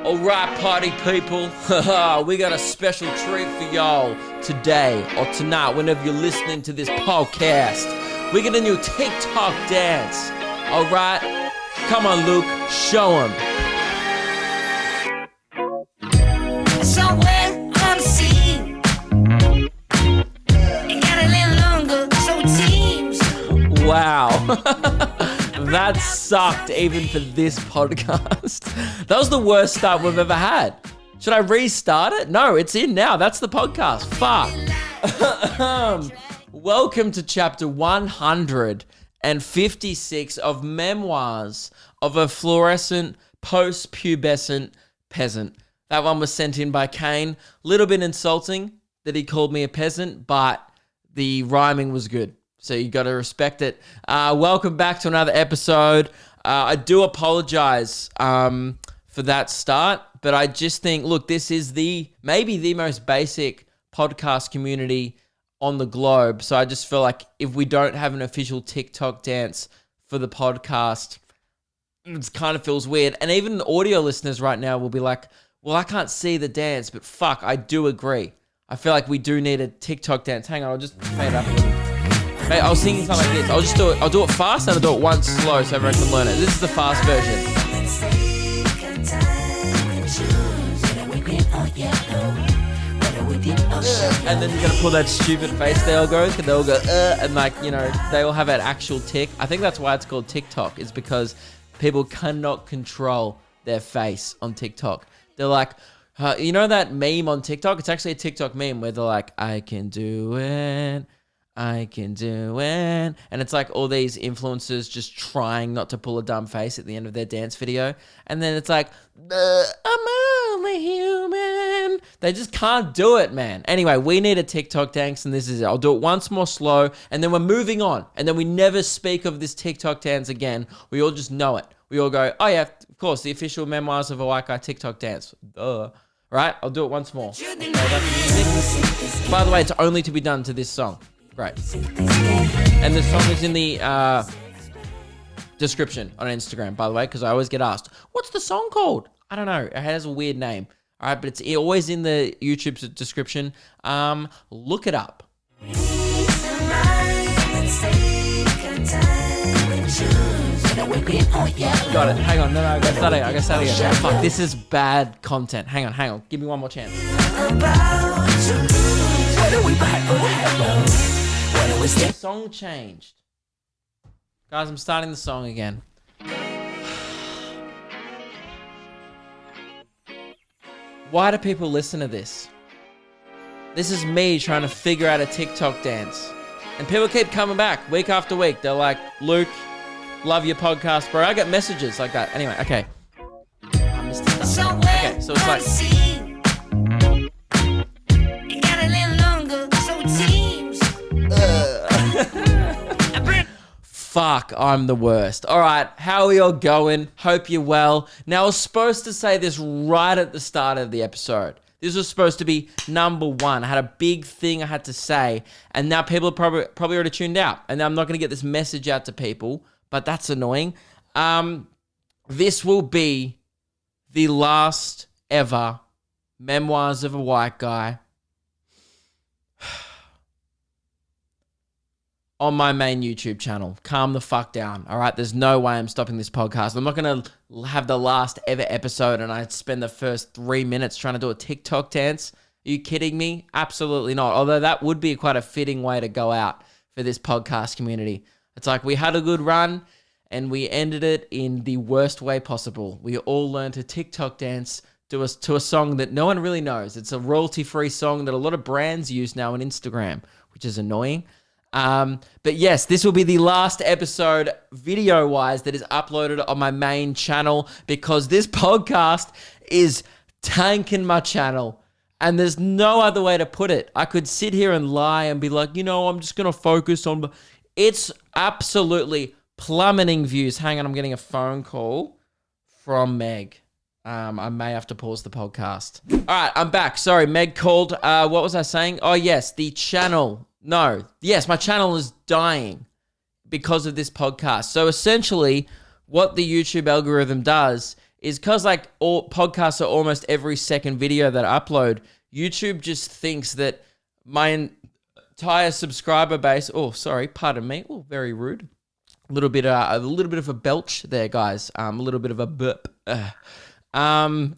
All right, party people, we got a special treat for y'all today or tonight, whenever you're listening to this podcast. We got a new TikTok dance. All right, come on, Luke, show 'em. Somewhere on the scene, it got a little longer, so it seems. Wow. That sucked even for this podcast. That was the worst start we've ever had. Should I restart it? No, it's in now. That's the podcast. Fuck. Welcome to chapter 156 of Memoirs of a Fluorescent Post-Pubescent Peasant. That one was sent in by Kane. Little bit insulting that he called me a peasant, but the rhyming was good. So you got to respect it. Welcome back to another episode. I do apologize for that start, but I just think, look, this is maybe the most basic podcast community on the globe. So I just feel like if we don't have an official TikTok dance for the podcast, it kind of feels weird. And even the audio listeners right now will be like, well, I can't see the dance, but fuck, I do agree. I feel like we do need a TikTok dance. Hang on, I'll just fade up a little. Hey, I was thinking something like this. I'll do it fast and I'll do it once slow so everyone can learn it. This is the fast version. And then you're going to pull that stupid face they all go, and like, you know, they all have that actual tick. I think that's why it's called TikTok, is because people cannot control their face on TikTok. They're like, you know that meme on TikTok? It's actually a TikTok meme where they're like, I can do it. And it's like all these influencers just trying not to pull a dumb face at the end of their dance video. And then it's like, I'm only human. They just can't do it, man. Anyway, we need a TikTok dance, and this is it. I'll do it once more slow, and then we're moving on. And then we never speak of this TikTok dance again. We all just know it. We all go, oh yeah, of course, the official Memoirs of a White Guy TikTok dance. Right? I'll do it once more. By the way, it's only to be done to this song. Great. And the song is in the description on Instagram, by the way, because I always get asked, what's the song called? I don't know. It has a weird name. All right, but it's always in the YouTube description. Look it up. Got it. Hang on. No, I got to start again. Fuck, this is bad content. Hang on. Give me one more chance. The song changed. Guys, I'm starting the song again. Why do people listen to this? This is me trying to figure out a TikTok dance. And people keep coming back week after week. They're like, Luke, love your podcast, bro. I get messages like that. Anyway, okay. I missed the start. Okay, so it's like... Fuck, I'm the worst. All right, how are y'all going? Hope you're well. Now, I was supposed to say this right at the start of the episode. This was supposed to be number one. I had a big thing I had to say, and now people are probably already tuned out, and I'm not going to get this message out to people, but that's annoying. This will be the last ever Memoirs of a White Guy on my main YouTube channel. Calm the fuck down, all right? There's no way I'm stopping this podcast. I'm not going to have the last ever episode and I spend the first 3 minutes trying to do a TikTok dance. Are you kidding me? Absolutely not. Although that would be quite a fitting way to go out for this podcast community. It's like we had a good run and we ended it in the worst way possible. We all learned a TikTok dance to a song that no one really knows. It's a royalty-free song that a lot of brands use now on Instagram, which is annoying. But yes, this will be the last episode video-wise that is uploaded on my main channel because this podcast is tanking my channel and there's no other way to put it. I could sit here and lie and be like, you know, I'm just going to focus on... It's absolutely plummeting views. Hang on, I'm getting a phone call from Meg. I may have to pause the podcast. All right, I'm back. Sorry, Meg called. What was I saying? Oh, yes, the channel... No. Yes, my channel is dying because of this podcast. So essentially, what the YouTube algorithm does is because like all podcasts are almost every second video that I upload, YouTube just thinks that my entire subscriber base, pardon me, very rude. A little bit of a belch there, guys. A little bit of a burp. The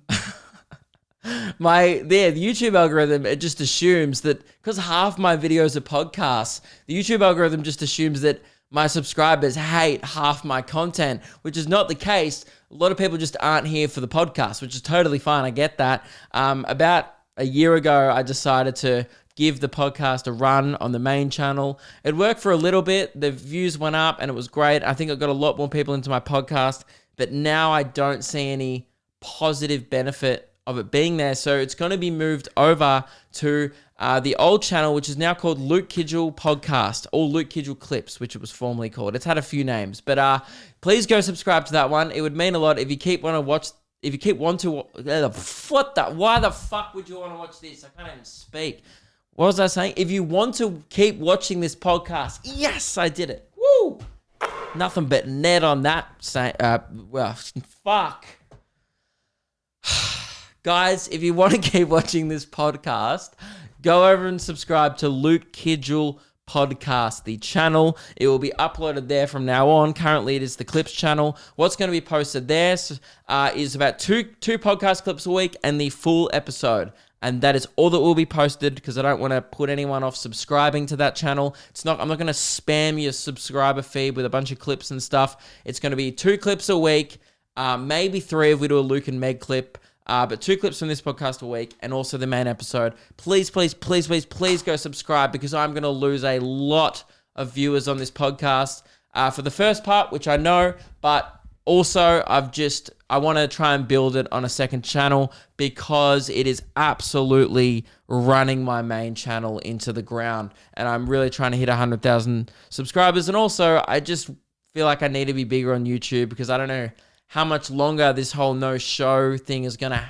YouTube algorithm, it just assumes that because half my videos are podcasts, the YouTube algorithm just assumes that my subscribers hate half my content, which is not the case. A lot of people just aren't here for the podcast, which is totally fine. I get that. About a year ago, I decided to give the podcast a run on the main channel. It worked for a little bit. The views went up and it was great. I think it got a lot more people into my podcast, but now I don't see any positive benefit of it being there. So it's going to be moved over to the old channel, which is now called Luke Kidgell Podcast, or Luke Kidgell Clips, which it was formerly called. It's had a few names, but please go subscribe to that one. It would mean a lot if you keep want to watch. If you keep want to, why the fuck would you want to watch this? I can't even speak. What was I saying? If you want to keep watching this podcast, yes, I did it. Woo! Nothing but net on that. Fuck. Guys, if you want to keep watching this podcast, go over and subscribe to Luke Kidgell Podcast, the channel. It will be uploaded there from now on. Currently, it is the Clips channel. What's going to be posted there is about two podcast clips a week and the full episode. And that is all that will be posted because I don't want to put anyone off subscribing to that channel. I'm not going to spam your subscriber feed with a bunch of clips and stuff. It's going to be 2 clips a week, maybe 3 if we do a Luke and Meg clip. But 2 clips from this podcast a week and also the main episode. Please, please, please, please, please go subscribe because I'm going to lose a lot of viewers on this podcast for the first part, which I know, but also I want to try and build it on a second channel because it is absolutely running my main channel into the ground. And I'm really trying to hit 100,000 subscribers. And also, I just feel like I need to be bigger on YouTube because I don't know how much longer this whole no show thing is going to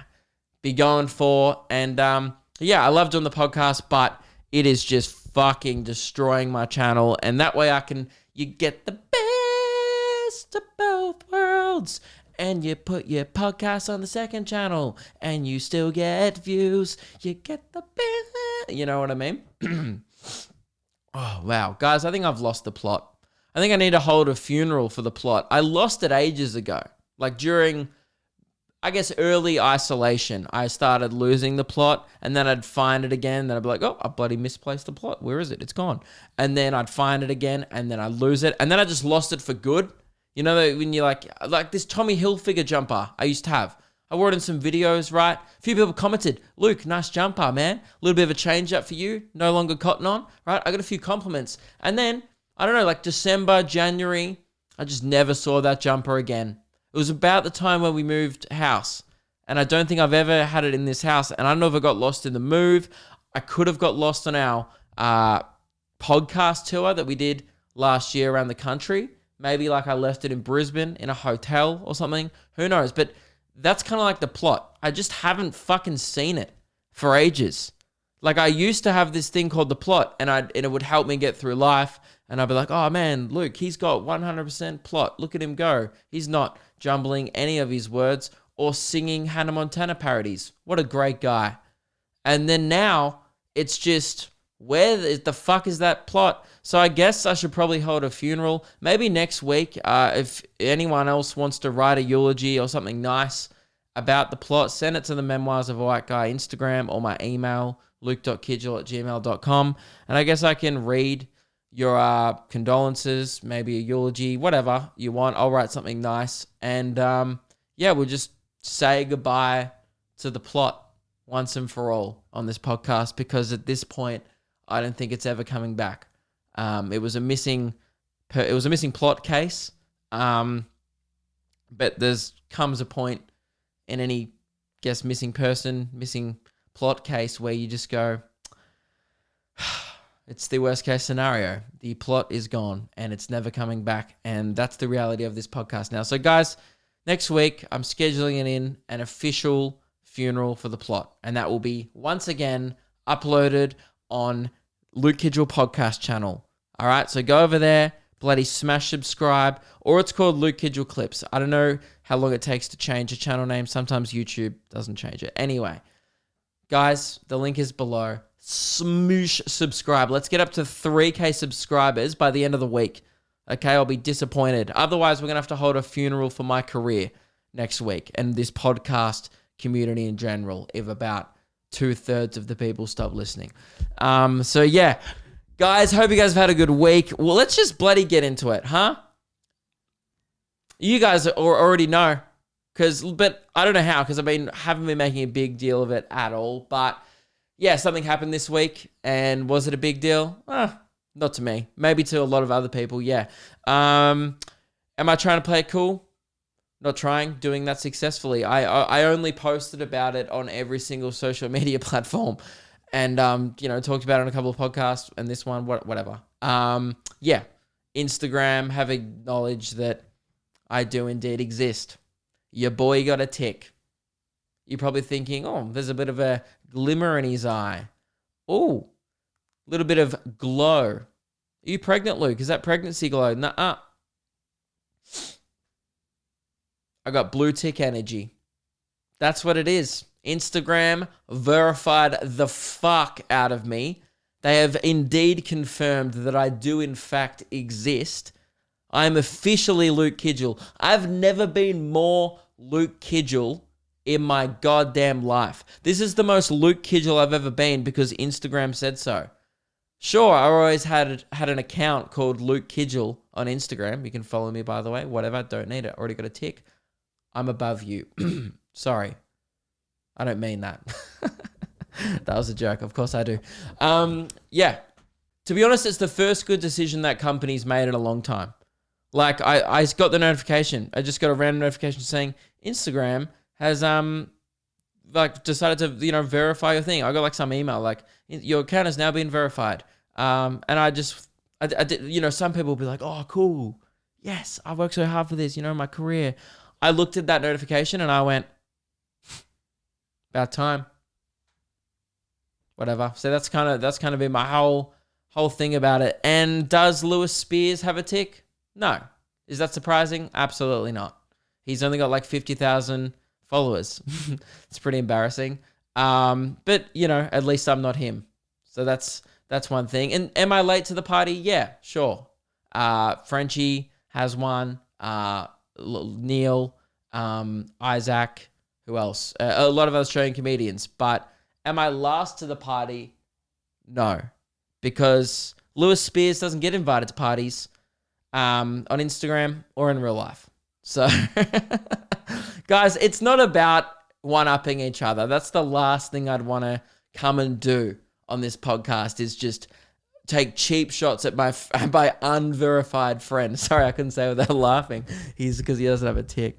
be going for. And I love doing the podcast, but it is just fucking destroying my channel. And that way you get the best of both worlds. And you put your podcast on the second channel and you still get views. You get the best. You know what I mean? Oh, wow. Guys, I think I've lost the plot. I think I need to hold a funeral for the plot. I lost it ages ago. Like during, I guess, early isolation, I started losing the plot and then I'd find it again. Then I'd be like, oh, I bloody misplaced the plot. Where is it? It's gone. And then I'd find it again and then I'd lose it. And then I just lost it for good. You know, when you're like this Tommy Hilfiger jumper I used to have. I wore it in some videos, right? A few people commented, Luke, nice jumper, man. A little bit of a change up for you. No longer cotton on, right? I got a few compliments. And then, I don't know, like December, January, I just never saw that jumper again. It was about the time when we moved house. And I don't think I've ever had it in this house. And I don't know if I got lost in the move. I could have got lost on our podcast tour that we did last year around the country. Maybe like I left it in Brisbane in a hotel or something. Who knows? But that's kind of like the plot. I just haven't fucking seen it for ages. Like I used to have this thing called the plot and it would help me get through life. And I'd be like, oh man, Luke, he's got 100% plot. Look at him go. He's not jumbling any of his words or singing Hannah Montana parodies. What a great guy. And then now it's just, where the fuck is that plot? So I guess I should probably hold a funeral. Maybe next week, if anyone else wants to write a eulogy or something nice about the plot, send it to the Memoirs of a White Guy Instagram or my email, luke.kidgell@gmail.com. And I guess I can read your condolences, maybe a eulogy, whatever you want. I'll write something nice. And we'll just say goodbye to the plot once and for all on this podcast because at this point, I don't think it's ever coming back. It was a missing plot case. But there's comes a point in any, missing plot case where you just go, it's the worst case scenario. The plot is gone and it's never coming back. And that's the reality of this podcast now. So guys, next week, I'm scheduling it in an official funeral for the plot. And that will be once again uploaded on Luke Kidgell podcast channel. All right, so go over there, bloody smash subscribe, or it's called Luke Kidgell Clips. I don't know how long it takes to change a channel name. Sometimes YouTube doesn't change it. Anyway, guys, the link is below. Smoosh subscribe. Let's get up to 3K subscribers by the end of the week. Okay, I'll be disappointed. Otherwise, we're going to have to hold a funeral for my career next week and this podcast community in general if about 2/3 of the people stop listening. So yeah, guys, hope you guys have had a good week. Well, let's just bloody get into it, huh? You guys already know, but I don't know how, because haven't been making a big deal of it at all. But yeah, something happened this week, and was it a big deal? Not to me. Maybe to a lot of other people, yeah. Am I trying to play it cool? Not trying, doing that successfully. I only posted about it on every single social media platform, and talked about it on a couple of podcasts, and this one, whatever. Yeah, Instagram have acknowledged that I do indeed exist. Your boy got a tick. You're probably thinking, oh, there's a bit of a glimmer in his eye. Oh, a little bit of glow. Are you pregnant, Luke? Is that pregnancy glow? Nuh-uh. I got blue tick energy. That's what it is. Instagram verified the fuck out of me. They have indeed confirmed that I do in fact exist. I am officially Luke Kidgell. I've never been more Luke Kidgell in my goddamn life. This is the most Luke Kidgell I've ever been because Instagram said so. Sure, I always had an account called Luke Kidgell on Instagram. You can follow me, by the way. Whatever, don't need it. Already got a tick. I'm above you. Sorry. I don't mean that. That was a joke. Of course I do. Yeah. To be honest, it's the first good decision that company's made in a long time. Like, I got the notification. I just got a random notification saying Instagram has decided to verify your thing. I got like some email like your account has now been verified. And I did. Some people will be like, oh, cool. Yes, I worked so hard for this. My career. I looked at that notification and I went, about time. Whatever. So that's kind of been my whole thing about it. And does Lewis Spears have a tick? No. Is that surprising? Absolutely not. He's only got like 50,000 followers. It's pretty embarrassing. But at least I'm not him. So that's one thing. And am I late to the party? Yeah, sure. Frenchy has one. Neil, Isaac, who else? A lot of Australian comedians. But am I last to the party? No. Because Lewis Spears doesn't get invited to parties on Instagram or in real life. So, guys, it's not about one-upping each other. That's the last thing I'd want to come and do on this podcast is just take cheap shots at my unverified friend. Sorry, I couldn't say it without laughing. Because he doesn't have a tick.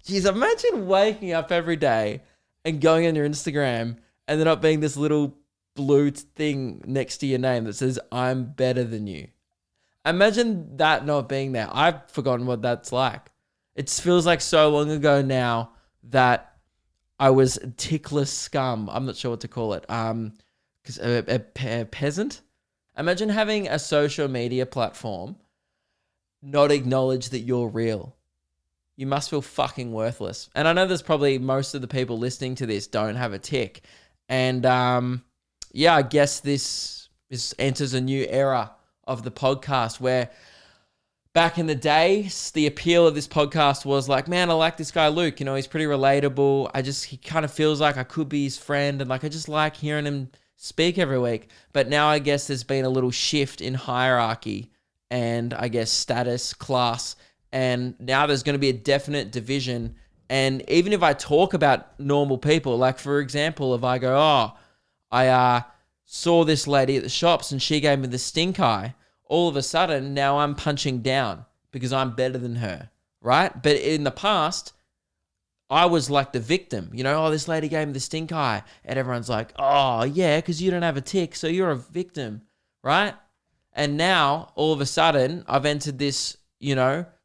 Geez, imagine waking up every day and going on your Instagram and there not being this little blue thing next to your name that says, I'm better than you. Imagine that not being there. I've forgotten what that's like. It feels like so long ago now that I was tickless scum. I'm not sure what to call it. Because a peasant. Imagine having a social media platform not acknowledge that you're real. You must feel fucking worthless. And I know there's probably most of the people listening to this don't have a tick. And yeah, I guess this enters a new era of the podcast where back in the day, the appeal of this podcast was like, man, I like this guy, Luke. He's pretty relatable. He kind of feels like I could be his friend. And like, I just like hearing him speak every week. But now I guess there's been a little shift in hierarchy and I guess status, class. And now there's going to be a definite division. And even if I talk about normal people, like for example, if I go, oh, I saw this lady at the shops and she gave me the stink eye, all of a sudden now I'm punching down because I'm better than her, right? But in the past, I was like the victim, oh, this lady gave me the stink eye. And everyone's like, oh, yeah, because you don't have a tick, so you're a victim, right? And now, all of a sudden, I've entered this,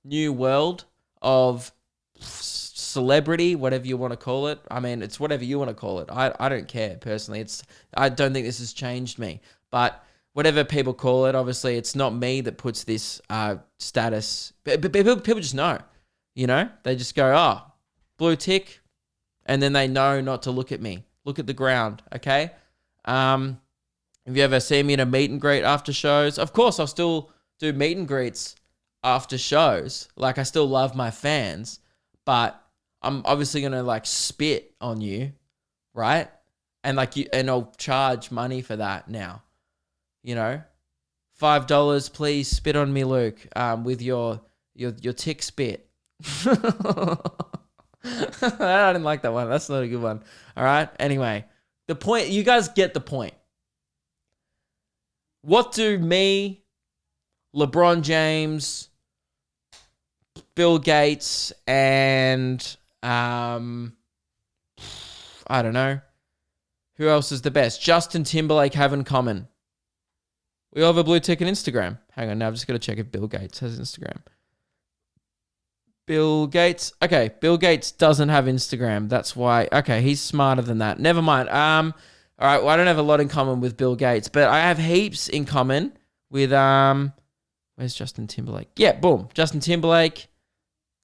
new world of celebrity, whatever you want to call it. I mean, it's whatever you want to call it. I don't care, personally. I don't think this has changed me. But whatever people call it, obviously, it's not me that puts this status. People just know. You know, they just go, oh, blue tick, and then they know not to look at me. Look at the ground, okay? If you ever see me in a meet and greet after shows, of course I'll still do meet and greets after shows. Like, I still love my fans, but I'm obviously gonna like spit on you, right? And I'll charge money for that now. You know, $5, please spit on me, Luke, with your tick spit. I didn't like that one. That's not a good one. All right. Anyway, the point, you guys get the point. What do me, LeBron James, Bill Gates, and I don't know, who else is the best? Justin Timberlake have in common? We all have a blue tick on Instagram. Hang on, now I've just got to check if Bill Gates has Instagram. Bill Gates. Okay, Bill Gates doesn't have Instagram. That's why. Okay, he's smarter than that. Never mind. All right, well, I don't have a lot in common with Bill Gates, but I have heaps in common with where's Justin Timberlake? Yeah, boom. Justin Timberlake.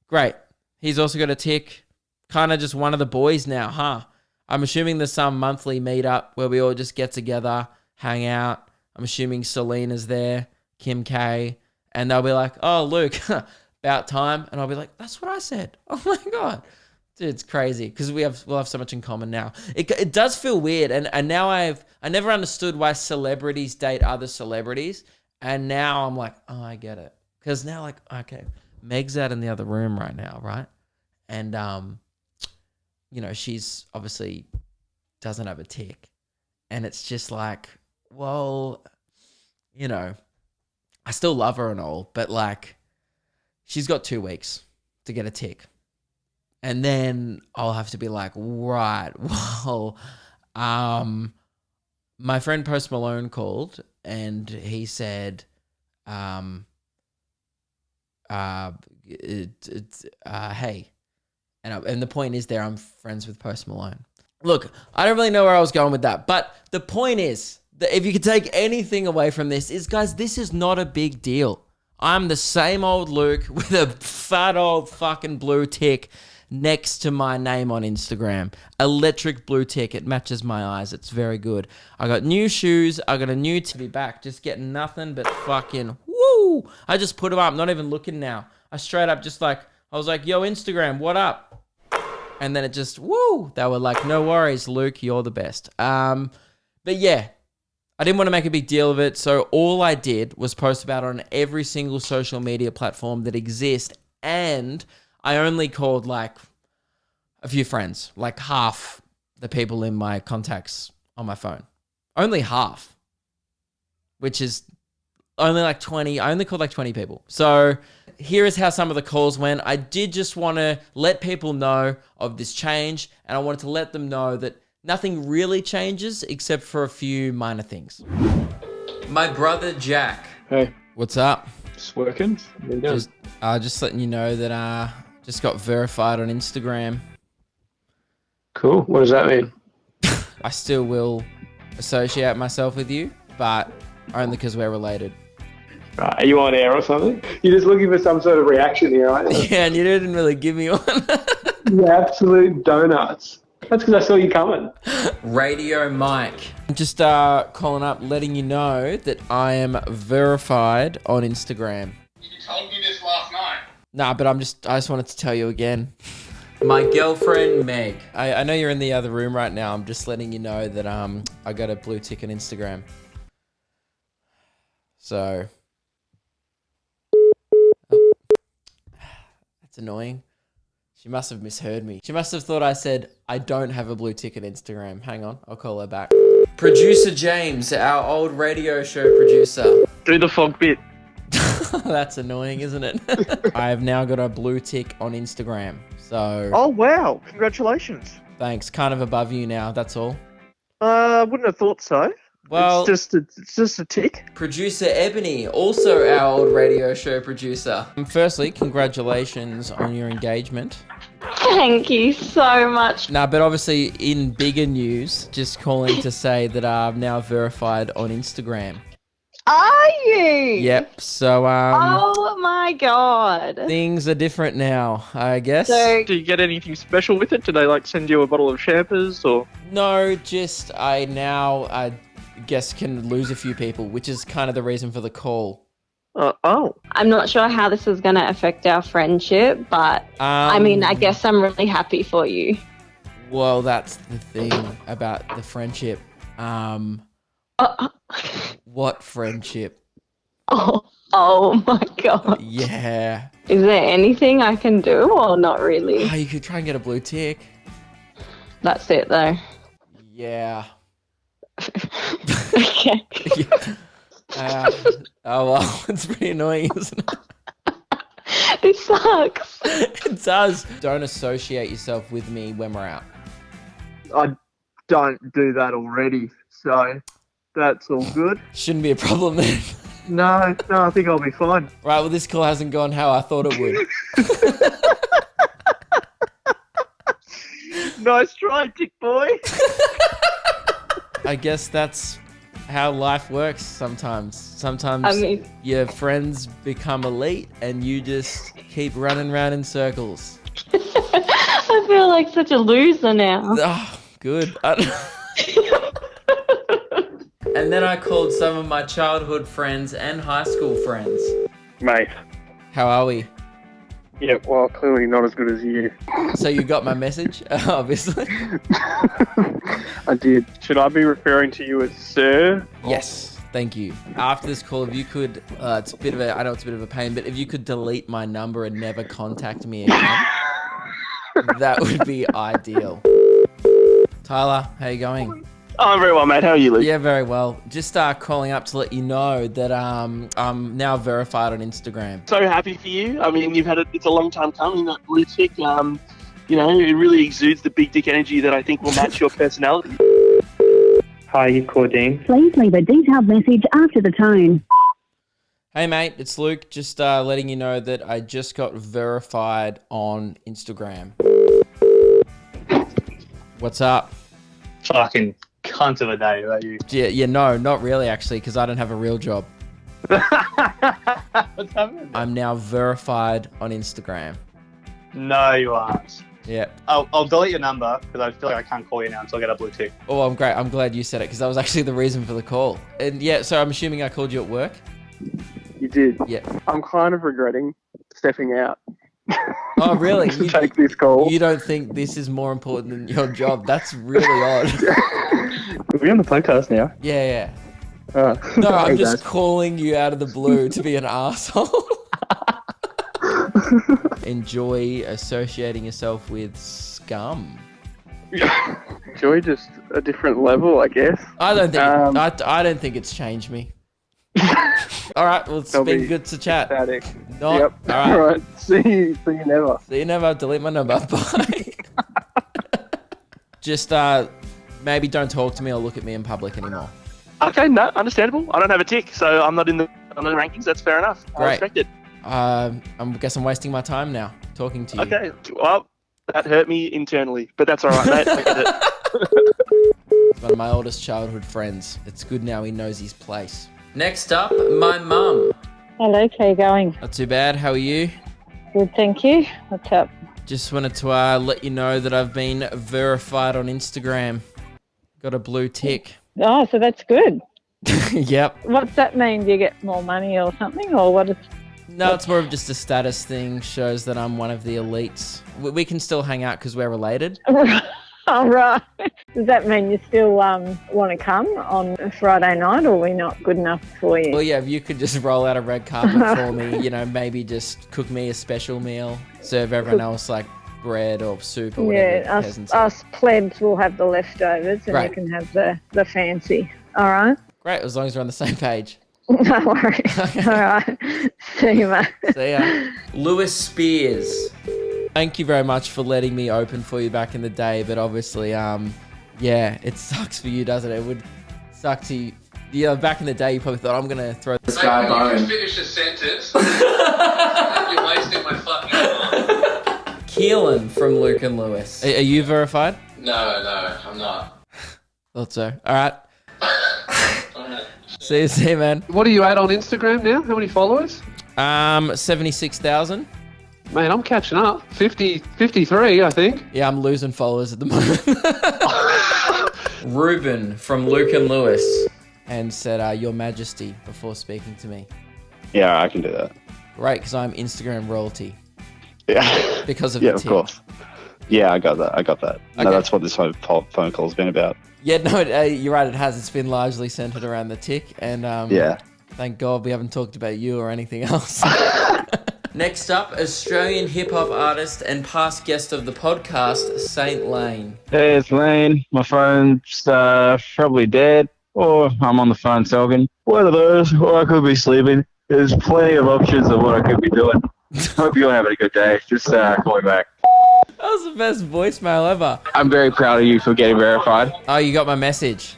Great. He's also got a tick. Kind of just one of the boys now, huh? I'm assuming there's some monthly meetup where we all just get together, hang out. I'm assuming Selena's there, Kim K, and they'll be like, oh, Luke, about time. And I'll be like, that's what I said. Oh my God. Dude, it's crazy because we'll have so much in common now. It does feel weird. And now I never understood why celebrities date other celebrities. And now I'm like, oh, I get it. Because now, like, okay, Meg's out in the other room right now, right? And, you know, she's obviously doesn't have a tick. And it's just like, well, you know, I still love her and all, but like, she's got 2 weeks to get a tick. And then I'll have to be like, right, well, my friend Post Malone called and he said, hey. And the point is I'm friends with Post Malone. Look, I don't really know where I was going with that, but the point is that if you could take anything away from this is, guys, this is not a big deal. I'm the same old Luke with a fat old fucking blue tick next to my name on Instagram. Electric blue tick. It matches my eyes. It's very good. I got new shoes. I got a new TV back. Just getting nothing but fucking woo. I just put them up. Not even looking now. I straight up just like, I was like, yo, Instagram, what up? And then it just, woo. They were like, no worries, Luke. You're the best. But yeah, I didn't want to make a big deal of it. So all I did was post about it on every single social media platform that exists. And I only called like a few friends, like half the people in my contacts on my phone. Only half, which is only like 20. I only called like 20 people. So here is how some of the calls went. I did just want to let people know of this change, and I wanted to let them know that nothing really changes except for a few minor things. My brother Jack. Hey. What's up? Just working. What are you doing? Just letting you know that just got verified on Instagram. Cool. What does that mean? I still will associate myself with you, but only because we're related. Right. Are you on air or something? You're just looking for some sort of reaction here, aren't you? Yeah, and you didn't really give me one. You absolute donuts. That's because I saw you coming. Radio Mike. I'm just calling up, letting you know that I am verified on Instagram. You told me this last night. Nah, but I just wanted to tell you again. My girlfriend, Meg. I know you're in the other room right now. I'm just letting you know that I got a blue tick on Instagram. So. Oh. That's annoying. She must have misheard me. She must have thought I said, I don't have a blue tick on Instagram. Hang on, I'll call her back. Producer James, our old radio show producer. Do the fog bit. That's annoying, isn't it? I have now got a blue tick on Instagram. So. Oh, wow. Congratulations. Thanks. Kind of above you now, that's all. Wouldn't have thought so. Well, it's just a tick. Producer Ebony, also our old radio show producer. Firstly, congratulations on your engagement. Thank you so much. Nah, but obviously in bigger news, just calling to say that I'm now verified on Instagram. Are you? Yep. So Oh my god. things are different now, I guess. So Do you get anything special with it? Do they like send you a bottle of champers or? No, just I guess can lose a few people, which is kind of the reason for the call. Oh. I'm not sure how this is going to affect our friendship, but I mean, I guess I'm really happy for you. Well, that's the thing about the friendship. What friendship? Oh my god. Yeah. Is there anything I can do or not really? Oh, you could try and get a blue tick. That's it though. Yeah. Okay. Oh well, it's pretty annoying, isn't it? This sucks. It does. Don't associate yourself with me when we're out. I don't do that already, so that's all good. Shouldn't be a problem then. No, I think I'll be fine. Right, well, this call hasn't gone how I thought it would. Nice try, Dick boy. I guess that's how life works sometimes. Sometimes I mean, your friends become elite and you just keep running around in circles. I feel like such a loser now. Oh, good. And then I called some of my childhood friends and high school friends. Mate. How are we? Yeah, well, clearly not as good as you. So you got my message, obviously. I did. Should I be referring to you as sir? Yes, thank you. After this call, if you could, it's a bit of a, I know it's a bit of a pain, but if you could delete my number and never contact me again, that would be ideal. Tyler, how you going? Oh, I'm very well, mate. How are you, Luke? Yeah, very well. Just calling up to let you know that I'm now verified on Instagram. So happy for you. I mean, it's a long time coming, that blue tick. You know, it really exudes the big dick energy that I think will match your personality. Hi, you Claudine. Please leave a detailed message after the tone. Hey mate, it's Luke. Just letting you know that I just got verified on Instagram. What's up? Fucking cunt of a day, about you. Yeah, no, not really actually, because I don't have a real job. What's happening? I'm now verified on Instagram. No, you aren't. Yeah. I'll delete your number because I feel like I can't call you now until I get a blue tick. Oh, I'm great. I'm glad you said it because that was actually the reason for the call. And yeah, so I'm assuming I called you at work? You did. Yeah. I'm kind of regretting stepping out. Oh, really? To take this call. You don't think this is more important than your job? That's really odd. Are we on the podcast now? Yeah. Oh. No, I'm Hey, just guys. calling you out of the blue to be an asshole. Enjoy associating yourself with scum. Joy, just a different level, I guess. I don't think I don't think it's changed me. All right, well, it's They'll been be good to chat. Static. Not, Yep. All right. All right. See you never. See you never. Delete my number. Bye. Just maybe don't talk to me or look at me in public anymore. Okay, no, understandable. I don't have a tick, so I'm not in the rankings. That's fair enough. I Great. respect it. I guess I'm wasting my time now talking to you. Okay, well, that hurt me internally, but that's all right, mate. I get it. It's one of my oldest childhood friends. It's good now he knows his place. Next up, my mum. Hello, how you going? Not too bad. How are you? Good, thank you. What's up? Just wanted to let you know that I've been verified on Instagram. Got a blue tick. Oh, so that's good. Yep. What's that mean? Do you get more money or something, or what? No, it's more of just a status thing. Shows that I'm one of the elites. We can still hang out because we're related. All right. Does that mean you still want to come on a Friday night, or are we not good enough for you? Well, yeah, if you could just roll out a red carpet for me, you know, maybe just cook me a special meal, serve everyone else like bread or soup or whatever. Yeah, peasants eat. us plebs will have the leftovers, and Right. you can have the fancy. All right. Great, as long as we're on the same page. No worries. All right. See you, mate. See ya. Lewis Spears. Thank you very much for letting me open for you back in the day, but obviously, yeah, it sucks for you, doesn't it? It would suck to you. Yeah, back in the day, you probably thought, I'm going to throw this guy a You bone. can finish a sentence. You're wasting my fucking time. Keelan from Luke and Lewis. Are you verified? No, I'm not. Thought so. All right. Alright. See you, man. What are you at on Instagram now? How many followers? 76,000. Man, I'm catching up. 53, I think. Yeah, I'm losing followers at the moment. Reuben from Luke and Lewis and said, Your Majesty, before speaking to me. Yeah, I can do that. Right, because I'm Instagram royalty. Yeah. Because of yeah, the of tip. course. Yeah, I got that. Okay. No, that's what this phone call's been about. Yeah, no, you're right. It has. It's been largely centered around the tick. And yeah. Thank God we haven't talked about you or anything else. Next up, Australian hip-hop artist and past guest of the podcast, Saint Lane. Hey, it's Lane. My phone's probably dead, or I'm on the phone talking. One of those, or I could be sleeping. There's plenty of options of what I could be doing. Hope you're having a good day. Just call me back. That was the best voicemail ever. I'm very proud of you for getting verified. Oh, you got my message?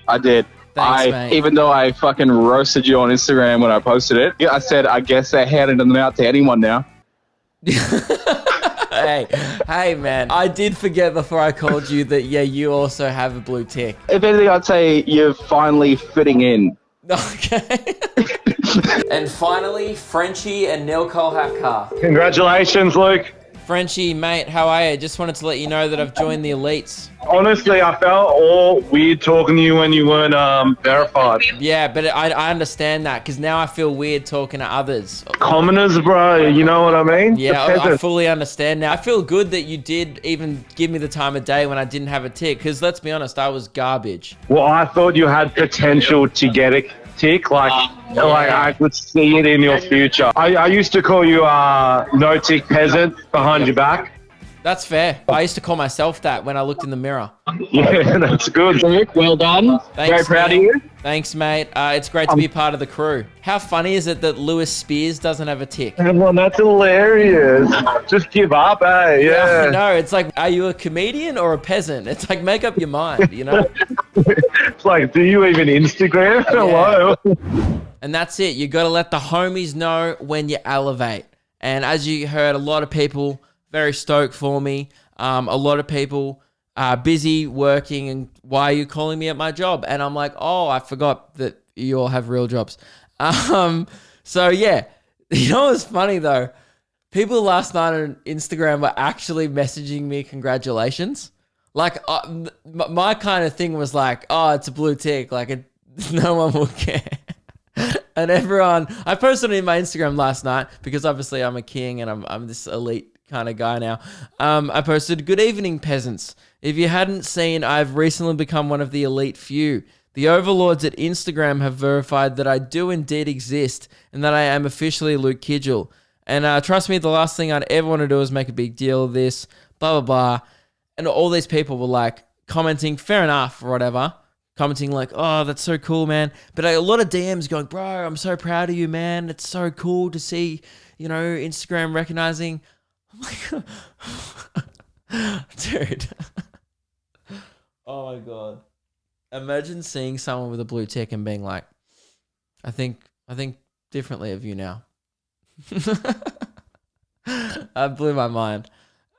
I did. Thanks, mate. Even though I fucking roasted you on Instagram when I posted it, I said, I guess they're handing them out to anyone now. Hey, man. I did forget before I called you that, yeah, you also have a blue tick. If anything, I'd say you're finally fitting in. Okay. And finally, Frenchy and Neil Kolhatkar. Congratulations, Luke. Frenchy, mate, how are you? Just wanted to let you know that I've joined the elites. Honestly, I felt all weird talking to you when you weren't verified. Yeah, but I understand that because now I feel weird talking to others. Commoners, bro, you know what I mean? Yeah, I fully understand now. I feel good that you did even give me the time of day when I didn't have a tick because let's be honest, I was garbage. Well, I thought you had potential to get a tick, like I could see it in your future. I used to call you no tick peasant behind your back. That's fair. I used to call myself that when I looked in the mirror. Yeah, that's good. Luke, well done. Thanks, very proud of you. Thanks, mate. It's great to be part of the crew. How funny is it that Lewis Spears doesn't have a tick? Well, that's hilarious. Just give up, eh? Yeah. No, it's like, are you a comedian or a peasant? It's like, make up your mind, you know? It's like, do you even Instagram? Hello. And that's it. You got to let the homies know when you elevate. And as you heard, a lot of people very stoked for me. A lot of people are busy working and why are you calling me at my job? And I'm like, oh, I forgot that you all have real jobs. So yeah, you know what's funny though? People last night on Instagram were actually messaging me congratulations. Like my kind of thing was like, oh, it's a blue tick. Like no one will care. And everyone, I posted it in my Instagram last night because obviously I'm a king and I'm this elite kind of guy now. I posted, good evening, peasants. If you hadn't seen, I've recently become one of the elite few. The overlords at Instagram have verified that I do indeed exist and that I am officially Luke Kidgell. And trust me, the last thing I'd ever want to do is make a big deal of this, blah, blah, blah. And all these people were like commenting, fair enough, or whatever. Commenting like, oh, that's so cool, man. But a lot of DMs going, bro, I'm so proud of you, man. It's so cool to see, you know, Instagram recognizing. I'm like, dude. Oh my God. Imagine seeing someone with a blue tick and being like, I think differently of you now. That blew my mind.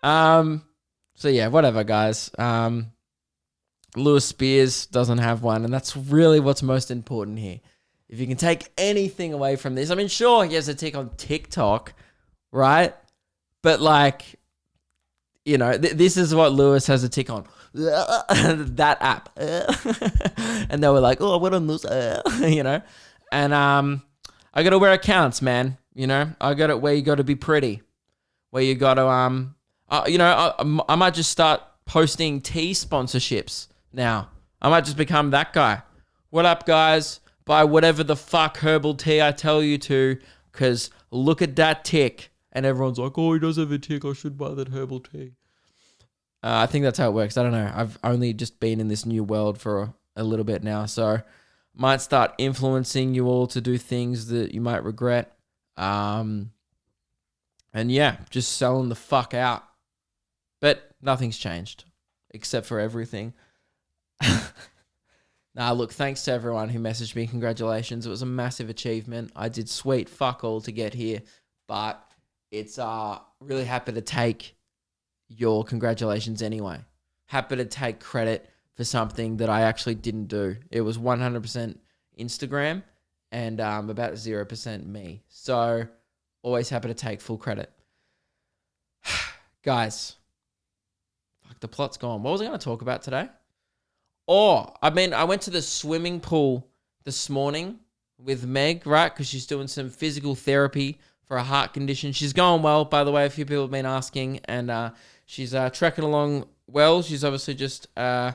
So yeah, whatever, guys. Lewis Spears doesn't have one, and that's really what's most important here. If you can take anything away from this, I mean, sure, he has a tick on TikTok, right? But like, you know, this is what Lewis has a tick on. That app. And they were like, oh, what on this? You know? And I got to wear accounts, man. You know? I got it where you got to be pretty. Where you got to, you know, I might just start posting tea sponsorships now. I might just become that guy. What up, guys? Buy whatever the fuck herbal tea I tell you to, because look at that tick. And everyone's like, oh, he does have a tick. I should buy that herbal tea. I think that's how it works. I don't know. I've only just been in this new world for a little bit now. So might start influencing you all to do things that you might regret. And yeah, just selling the fuck out. But nothing's changed except for everything. Nah, look, thanks to everyone who messaged me. Congratulations. It was a massive achievement. I did sweet fuck all to get here. But it's really happy to take your congratulations anyway. Happy to take credit for something that I actually didn't do. It was 100% Instagram, and about 0% me. So always happy to take full credit. Guys, fuck, the plot's gone. What was I going to talk about today? I went to the swimming pool this morning with Meg, right? Because she's doing some physical therapy for a heart condition. She's going well, by the way. A few people have been asking, and she's trekking along well. She's obviously just trying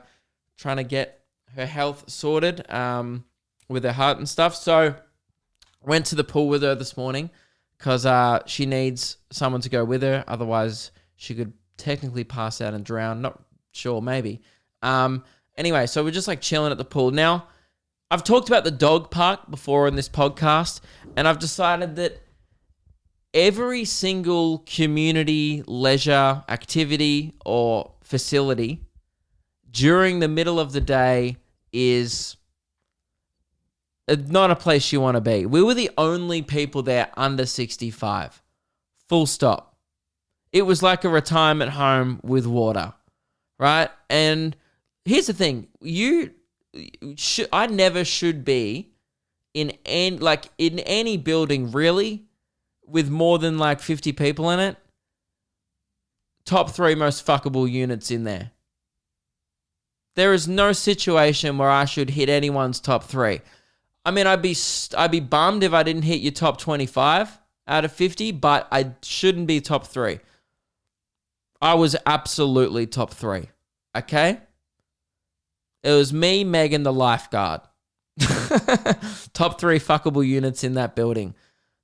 to get her health sorted with her heart and stuff. So went to the pool with her this morning because she needs someone to go with her. Otherwise, she could technically pass out and drown. Not sure, maybe. Anyway, so we're just like chilling at the pool. Now, I've talked about the dog park before in this podcast, and I've decided that every single community, leisure, activity, or facility during the middle of the day is not a place you want to be. We were the only people there under 65. Full stop. It was like a retirement home with water, right? And here's the thing. I never should be in any building, really, with more than like 50 people in it. Top 3 most fuckable units in there. There is no situation where I should hit anyone's top 3. I mean, I'd be bummed if I didn't hit your top 25 out of 50, but I shouldn't be top 3. I was absolutely top 3. Okay? It was me, Megan, the lifeguard. Top 3 fuckable units in that building.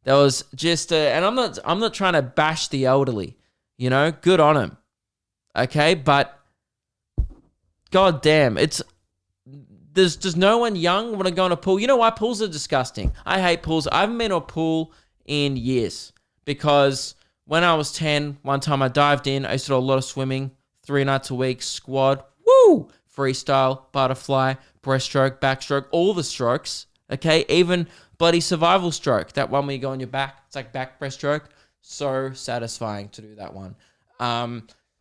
There was just and I'm not trying to bash the elderly, you know, good on them. Okay, but god damn, there's no one young want to go in a pool. You know why? Pools are disgusting. I hate pools. I haven't been to a pool in years because when I was 10, one time I dived in. I used to do a lot of swimming, 3 nights a week, squad, woo, freestyle, butterfly, breaststroke, backstroke, all the strokes. Okay, even bloody survival stroke, that one where you go on your back. It's like back breaststroke. So satisfying to do that one.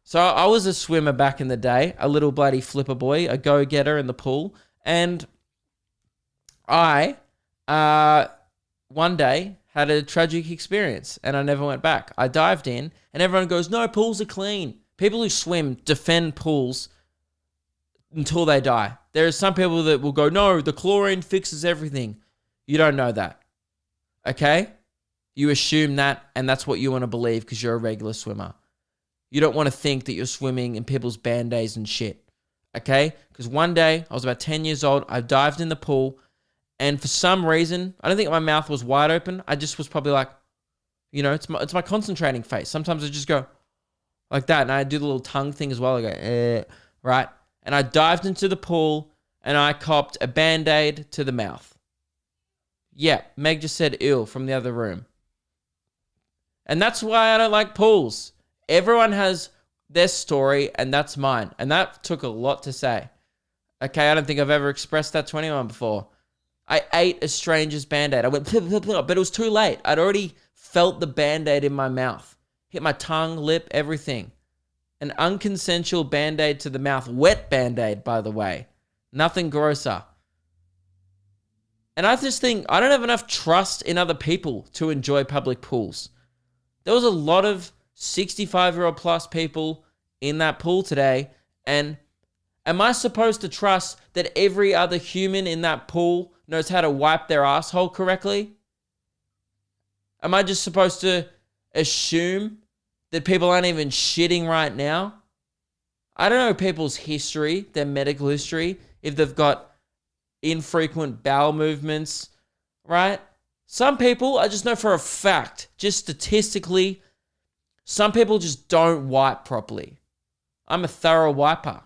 So I was a swimmer back in the day, a little bloody flipper boy, a go-getter in the pool. And I, one day, had a tragic experience and I never went back. I dived in and everyone goes, no, pools are clean. People who swim defend pools until they die. There are some people that will go, no, the chlorine fixes everything. You don't know that. Okay? You assume that, and that's what you want to believe because you're a regular swimmer. You don't want to think that you're swimming in people's band-aids and shit. Okay? Because one day, I was about 10 years old, I dived in the pool, and for some reason, I don't think my mouth was wide open. I just was probably like, you know, it's my concentrating face. Sometimes I just go like that, and I do the little tongue thing as well. I go, right? And I dived into the pool, and I copped a Band-Aid to the mouth. Yeah, Meg just said ew from the other room. And that's why I don't like pools. Everyone has their story, and that's mine. And that took a lot to say. Okay, I don't think I've ever expressed that to anyone before. I ate a stranger's Band-Aid. I went, but it was too late. I'd already felt the Band-Aid in my mouth. Hit my tongue, lip, everything. An unconsensual Band-Aid to the mouth. Wet Band-Aid, by the way. Nothing grosser. And I just think I don't have enough trust in other people to enjoy public pools. There was a lot of 65-year-old plus people in that pool today. And am I supposed to trust that every other human in that pool knows how to wipe their asshole correctly? Am I just supposed to assume that people aren't even shitting right now? I don't know people's history, their medical history, if they've got infrequent bowel movements, right? Some people, I just know for a fact, just statistically, some people just don't wipe properly. I'm a thorough wiper.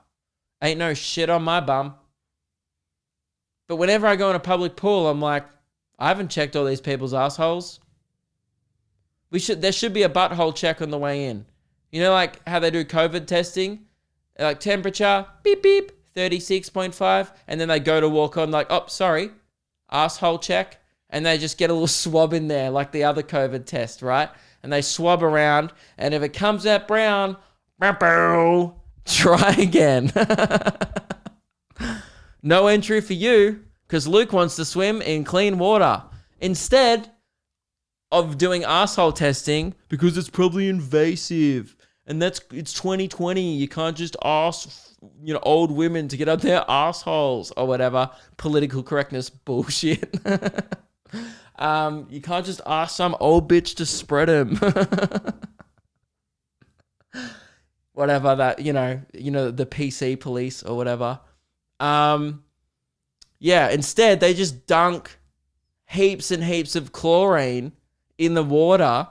Ain't no shit on my bum. But whenever I go in a public pool, I'm like, I haven't checked all these people's assholes. There should be a butthole check on the way in. You know, like how they do COVID testing? Like temperature, beep, beep, 36.5. And then they go to walk on like, oh, sorry, asshole check. And they just get a little swab in there like the other COVID test, right? And they swab around. And if it comes out brown, try again. No entry for you because Luke wants to swim in clean water instead of doing asshole testing because it's probably invasive. And it's 2020. You can't just ask, old women to get up their assholes or whatever. Political correctness bullshit. You can't just ask some old bitch to spread them. Whatever that, the PC police or whatever. Instead they just dunk heaps and heaps of chlorine in the water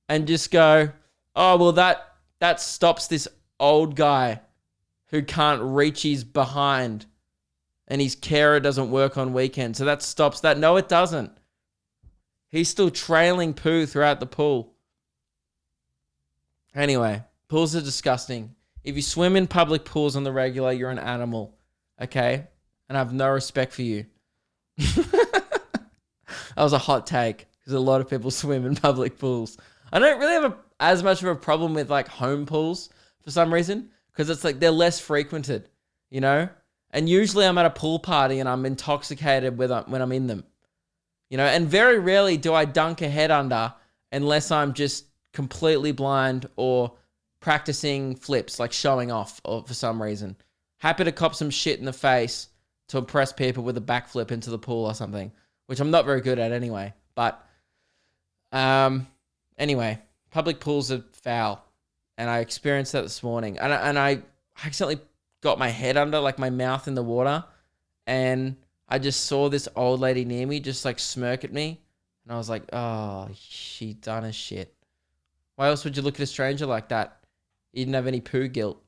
and just go, oh, well, that stops this old guy who can't reach his behind and his carer doesn't work on weekends. So that stops that. No, it doesn't. He's still trailing poo throughout the pool. Anyway, pools are disgusting. If you swim in public pools on the regular, you're an animal. Okay? And I have no respect for you. That was a hot take because a lot of people swim in public pools. I don't really have as much of a problem with like home pools for some reason because it's like they're less frequented, And usually I'm at a pool party and I'm intoxicated when I'm in them, And very rarely do I dunk a head under unless I'm just completely blind or practicing flips, like showing off or for some reason. Happy to cop some shit in the face to impress people with a backflip into the pool or something, which I'm not very good at anyway. But anyway, public pools are foul, and I experienced that this morning. And I accidentally got my head under, like my mouth in the water, and I just saw this old lady near me just like smirk at me, and I was like, oh, she done as shit. Why else would you look at a stranger like that? You didn't have any poo guilt.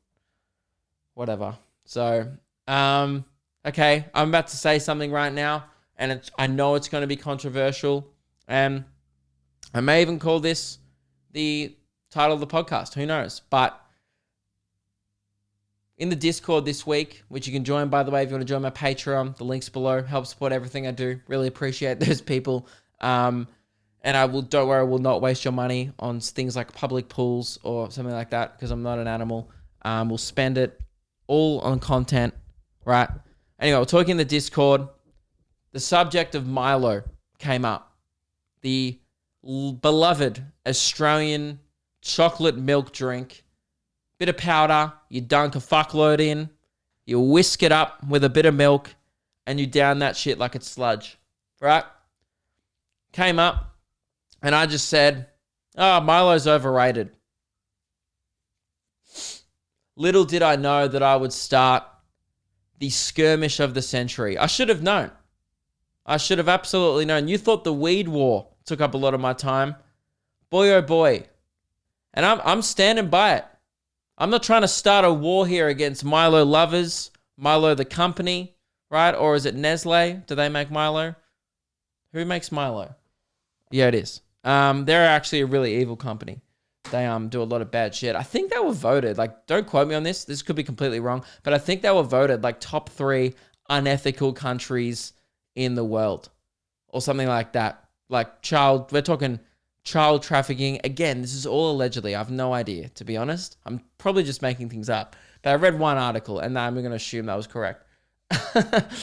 Whatever. So, okay, I'm about to say something right now, and I know it's going to be controversial, and I may even call this the title of the podcast. Who knows? But in the Discord this week, which you can join, by the way, if you want to join my Patreon, the link's below. Help support everything I do. Really appreciate those people. And don't worry, I will not waste your money on things like public pools or something like that because I'm not an animal. We'll spend it all on content, right? Anyway, we're talking in the Discord. The subject of Milo came up. The beloved Australian chocolate milk drink. Bit of powder, you dunk a fuckload in, you whisk it up with a bit of milk, and you down that shit like it's sludge, right? Came up, and I just said, oh, Milo's overrated. Little did I know that I would start the skirmish of the century. I should have known. I should have absolutely known. You thought the weed war took up a lot of my time. Boy, oh boy. And I'm standing by it. I'm not trying to start a war here against Milo lovers, Milo the company, right? Or is it Nestle? Do they make Milo? Who makes Milo? Yeah, it is. They're actually a really evil company. They do a lot of bad shit. I think they were voted, like, don't quote me on this. This could be completely wrong, but I think they were voted like top 3 unethical countries in the world or something like that. Like we're talking child trafficking. Again, this is all allegedly. I have no idea, to be honest. I'm probably just making things up. But I read one article, and I'm going to assume that was correct.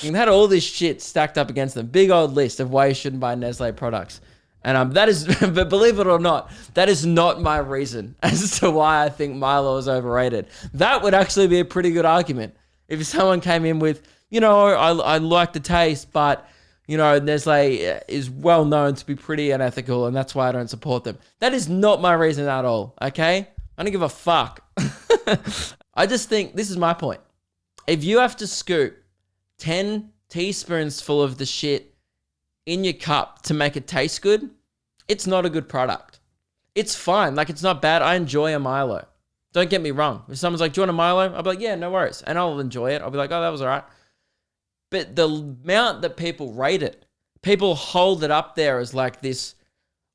You had all this shit stacked up against them. Big old list of why you shouldn't buy Nestle products. And that is, but believe it or not, that is not my reason as to why I think Milo is overrated. That would actually be a pretty good argument. If someone came in with, I like the taste, but Nestle is well known to be pretty unethical, and that's why I don't support them. That is not my reason at all, okay? I don't give a fuck. I just think, this is my point. If you have to scoop 10 teaspoons full of the shit in your cup to make it taste good, it's not a good product. It's fine. Like, it's not bad. I enjoy a Milo. Don't get me wrong. If someone's like, do you want a Milo? I'll be like, yeah, no worries. And I'll enjoy it. I'll be like, oh, that was all right. But the amount that people rate it, people hold it up there as like this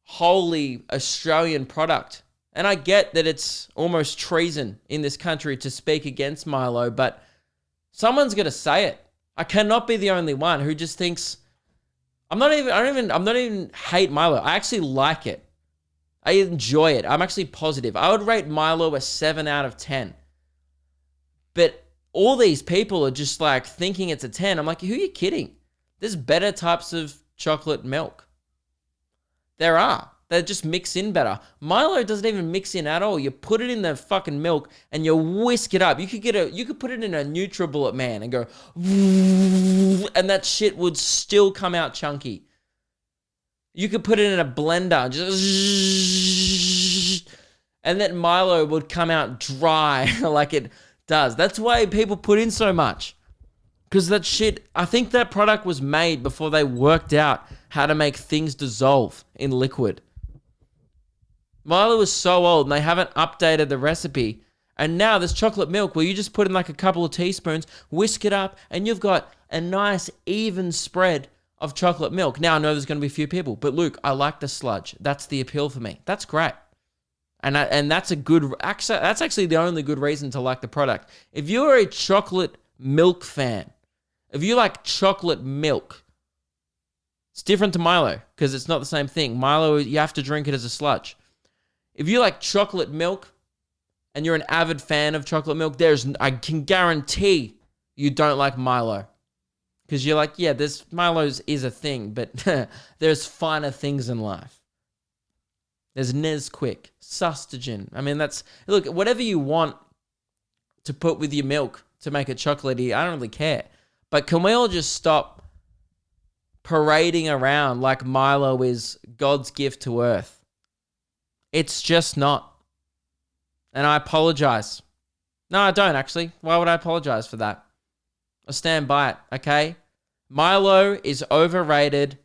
holy Australian product. And I get that it's almost treason in this country to speak against Milo, but someone's going to say it. I cannot be the only one who just thinks, I'm not even hate Milo. I actually like it. I enjoy it. I'm actually positive. I would rate Milo a 7 out of 10. But all these people are just like thinking it's a 10. I'm like, who are you kidding? There's better types of chocolate milk. There are. They just mix in better. Milo doesn't even mix in at all. You put it in the fucking milk and you whisk it up. You could put it in a NutriBullet, man, and go, and that shit would still come out chunky. You could put it in a blender, just, and that Milo would come out dry like it does. That's why people put in so much. Because that shit, I think that product was made before they worked out how to make things dissolve in liquid. Milo is so old and they haven't updated the recipe. And now there's chocolate milk where you just put in like a couple of teaspoons, whisk it up, and you've got a nice even spread of chocolate milk. Now I know there's going to be a few people, but Luke, I like the sludge. That's the appeal for me. That's great. And that's a good, that's actually the only good reason to like the product. If you're a chocolate milk fan, if you like chocolate milk, it's different to Milo because it's not the same thing. Milo, you have to drink it as a sludge. If you like chocolate milk and you're an avid fan of chocolate milk, I can guarantee you don't like Milo. Because you're like, yeah, Milo's is a thing, but there's finer things in life. There's Nesquik, Sustagen. I mean, look, whatever you want to put with your milk to make it chocolatey, I don't really care. But can we all just stop parading around like Milo is God's gift to earth? It's just not. And I apologize. No, I don't actually. Why would I apologize for that? I stand by it, okay? Milo is overrated.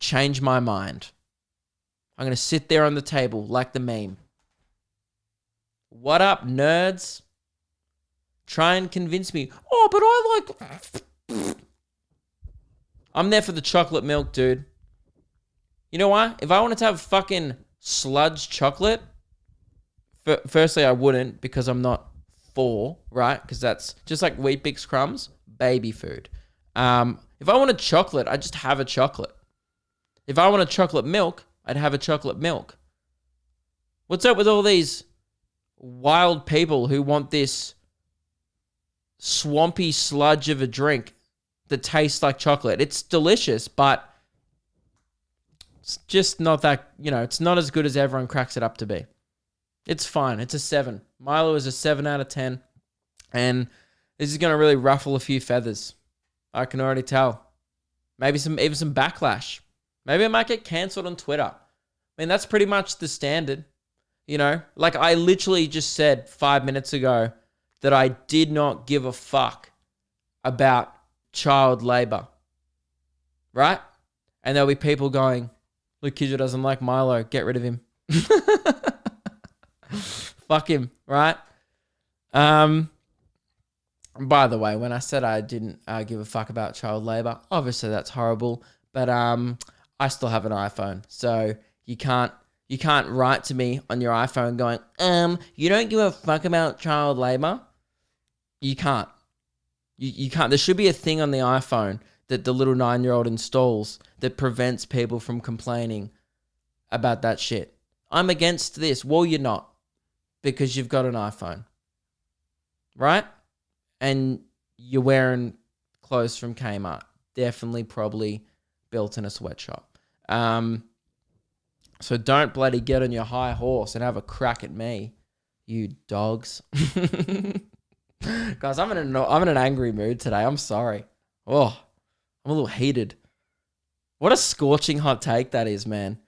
Change my mind. I'm going to sit there on the table like the meme. What up, nerds? Try and convince me. Oh, but I like... I'm there for the chocolate milk, dude. You know what? If I wanted to have fucking sludge chocolate, firstly, I wouldn't because I'm not for, right? Because that's just like Wheat Bix crumbs, baby food. If I wanted chocolate, I'd just have a chocolate. If I wanted chocolate milk, I'd have a chocolate milk. What's up with all these wild people who want this swampy sludge of a drink that tastes like chocolate? It's delicious, but it's just not that, it's not as good as everyone cracks it up to be. It's fine. It's a 7. Milo is a 7 out of 10. And this is going to really ruffle a few feathers. I can already tell. Maybe even some backlash. Maybe I might get cancelled on Twitter. I mean, that's pretty much the standard. Like I literally just said 5 minutes ago that I did not give a fuck about child labor. Right? And there'll be people going, look, Kidgell doesn't like Milo. Get rid of him. Fuck him, right? By the way, when I said I didn't give a fuck about child labor, obviously that's horrible, but I still have an iPhone, so you can't write to me on your iPhone going, you don't give a fuck about child labor. You can't. You can't. There should be a thing on the iPhone that the little 9-year-old installs that prevents people from complaining about that shit. I'm against this. Well, you're not, because you've got an iPhone, right? And you're wearing clothes from Kmart. Definitely, probably built in a sweatshop. So don't bloody get on your high horse and have a crack at me, you dogs. Guys, I'm in an angry mood today. I'm sorry. Oh, I'm a little heated. What a scorching hot take that is, man.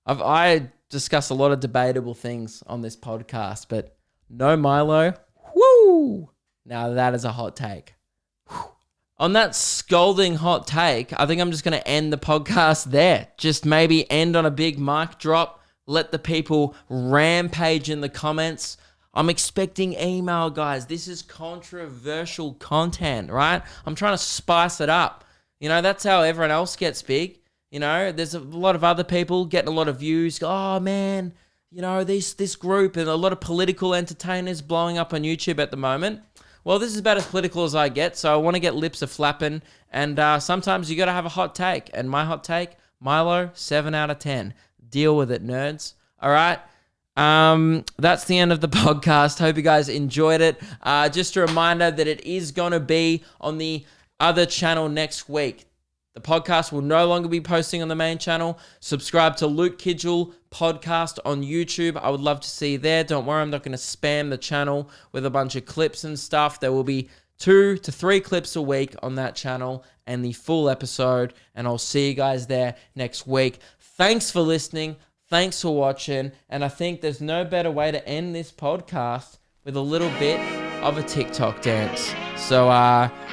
I discuss a lot of debatable things on this podcast, but no Milo. Woo! Now that is a hot take. Whew. On that scalding hot take, I think I'm just going to end the podcast there. Just maybe end on a big mic drop. Let the people rampage in the comments. I'm expecting email, guys. This is controversial content, right? I'm trying to spice it up. That's how everyone else gets big. There's a lot of other people getting a lot of views. Oh, man, this group and a lot of political entertainers blowing up on YouTube at the moment. Well, this is about as political as I get, so I want to get lips a-flapping, and sometimes you got to have a hot take. And my hot take, Milo, 7 out of 10. Deal with it, nerds. All right? That's the end of the podcast. Hope you guys enjoyed it. Just a reminder that it is going to be on the other channel next week. The podcast will no longer be posting on the main channel. Subscribe to Luke Kidgell podcast on YouTube. I would love to see you there. Don't worry, I'm not going to spam the channel with a bunch of clips and stuff. There will be 2 to 3 clips a week on that channel and the full episode. And I'll see you guys there next week. Thanks for listening. Thanks for watching. And I think there's no better way to end this podcast with a little bit of a TikTok dance. So,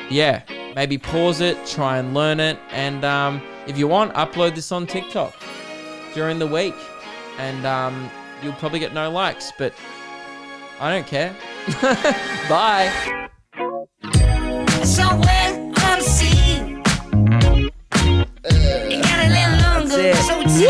yeah, maybe pause it, try and learn it. And if you want, upload this on TikTok during the week. And you'll probably get no likes, but I don't care. Bye. Somewhere unseen. It got a little longer, so it's